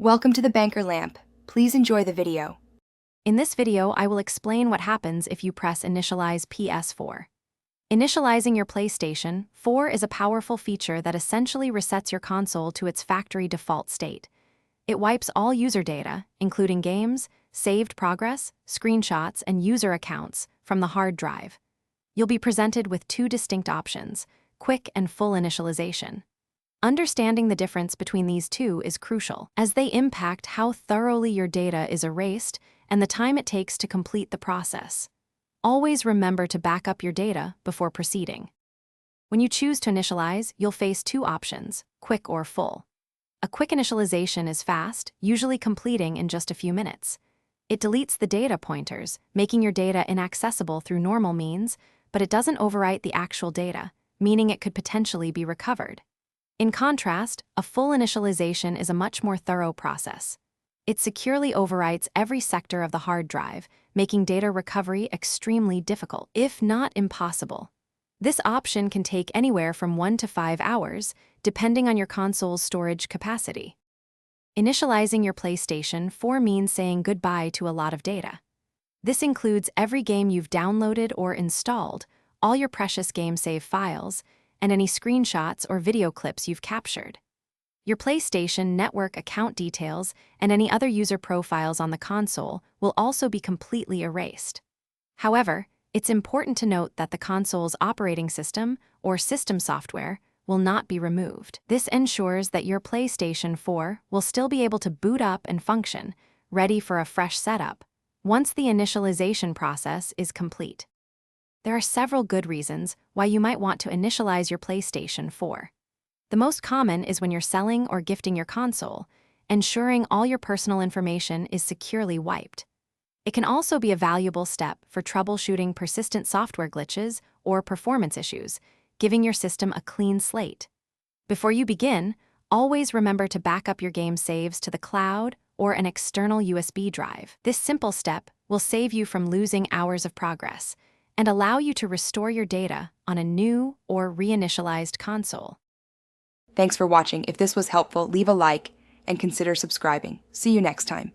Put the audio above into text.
Welcome to the Banker Lamp. Please enjoy the video. In this video, I will explain what happens if you press Initialize PS4. Initializing your PlayStation 4 is a powerful feature that essentially resets your console to its factory default state. It wipes all user data, including games, saved progress, screenshots, and user accounts, from the hard drive. You'll be presented with two distinct options: quick and full initialization. Understanding the difference between these two is crucial, as they impact how thoroughly your data is erased and the time it takes to complete the process. Always remember to back up your data before proceeding. When you choose to initialize, you'll face two options: quick or full. A quick initialization is fast, usually completing in just a few minutes. It deletes the data pointers, making your data inaccessible through normal means, but it doesn't overwrite the actual data, meaning it could potentially be recovered. In contrast, a full initialization is a much more thorough process. It securely overwrites every sector of the hard drive, making data recovery extremely difficult, if not impossible. This option can take anywhere from 1 to 5 hours, depending on your console's storage capacity. Initializing your PlayStation 4 means saying goodbye to a lot of data. This includes every game you've downloaded or installed, all your precious game save files, and any screenshots or video clips you've captured. Your PlayStation Network account details and any other user profiles on the console will also be completely erased. However, it's important to note that the console's operating system or system software will not be removed. This ensures that your PlayStation 4 will still be able to boot up and function, ready for a fresh setup, once the initialization process is complete. There are several good reasons why you might want to initialize your PlayStation 4. The most common is when you're selling or gifting your console, ensuring all your personal information is securely wiped. It can also be a valuable step for troubleshooting persistent software glitches or performance issues, giving your system a clean slate. Before you begin, always remember to back up your game saves to the cloud or an external USB drive. This simple step will save you from losing hours of progress and allow you to restore your data on a new or reinitialized console. Thanks for watching. If this was helpful, leave a like and consider subscribing. See you next time.